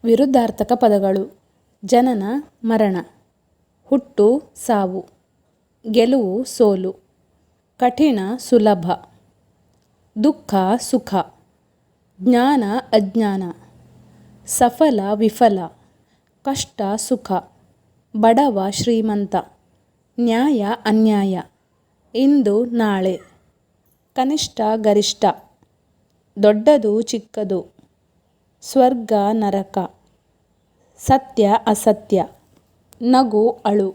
ವಿರುದ್ಧಾರ್ಥಕ ಪದಗಳು: ಜನನ ಮರಣ, ಹುಟ್ಟು ಸಾವು, ಗೆಲುವು ಸೋಲು, ಕಠಿಣ ಸುಲಭ, ದುಃಖ ಸುಖ, ಜ್ಞಾನ ಅಜ್ಞಾನ, ಸಫಲ ವಿಫಲ, ಕಷ್ಟ ಸುಖ, ಬಡವ ಶ್ರೀಮಂತ, ನ್ಯಾಯ ಅನ್ಯಾಯ, ಇಂದು ನಾಳೆ, ಕನಿಷ್ಠ ಗರಿಷ್ಠ, ದೊಡ್ಡದು ಚಿಕ್ಕದು, ಸ್ವರ್ಗ ನರಕ, ಸತ್ಯ ಅಸತ್ಯ, ನಗು ಅಳು,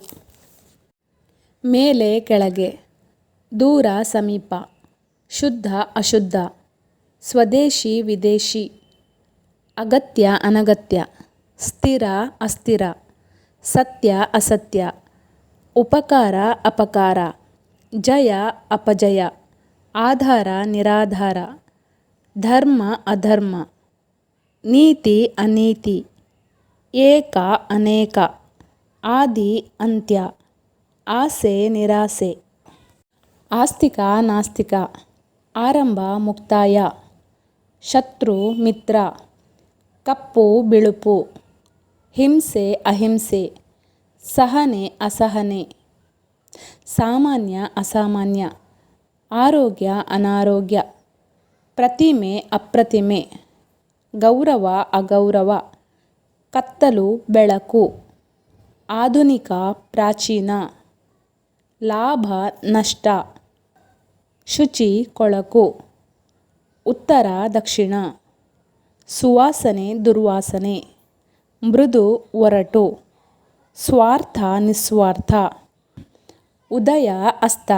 ಮೇಲೆ ಕೆಳಗೆ, ದೂರ ಸಮೀಪ, ಶುದ್ಧ ಅಶುದ್ಧ, ಸ್ವದೇಶಿ ವಿದೇಶಿ, ಅಗತ್ಯ ಅನಗತ್ಯ, ಸ್ಥಿರ ಅಸ್ಥಿರ, ಸತ್ಯ ಅಸತ್ಯ, ಉಪಕಾರ ಅಪಕಾರ, ಜಯ ಅಪಜಯ, ಆಧಾರ ನಿರಾಧಾರ, ಧರ್ಮ ಅಧರ್ಮ, ನೀತಿ ಅನೀತಿ, ಏಕ ಅನೇಕ, ಆದಿ ಅಂತ್ಯ, ಆಸೆ ನಿರಾಸೆ, ಆಸ್ತಿಕ ನಾಸ್ತಿಕ, ಆರಂಭ ಮುಕ್ತಾಯ, ಶತ್ರು ಮಿತ್ರ, ಕಪ್ಪು ಬಿಳುಪು, ಹಿಂಸೆ ಅಹಿಂಸೆ, ಸಹನೆ ಅಸಹನೆ, ಸಾಮಾನ್ಯ ಅಸಾಮಾನ್ಯ, ಆರೋಗ್ಯ ಅನಾರೋಗ್ಯ, ಪ್ರತಿಮೆ ಅಪ್ರತಿಮೆ, ಗೌರವ ಅಗೌರವ, ಕತ್ತಲು ಬೆಳಕು, ಆಧುನಿಕ ಪ್ರಾಚೀನ, ಲಾಭ ನಷ್ಟ, ಶುಚಿ ಕೊಳಕು, ಉತ್ತರ ದಕ್ಷಿಣ, ಸುವಾಸನೆ ದುರ್ವಾಸನೆ, ಮೃದು ಒರಟು, ಸ್ವಾರ್ಥ ನಿಸ್ವಾರ್ಥ, ಉದಯ ಅಸ್ತ.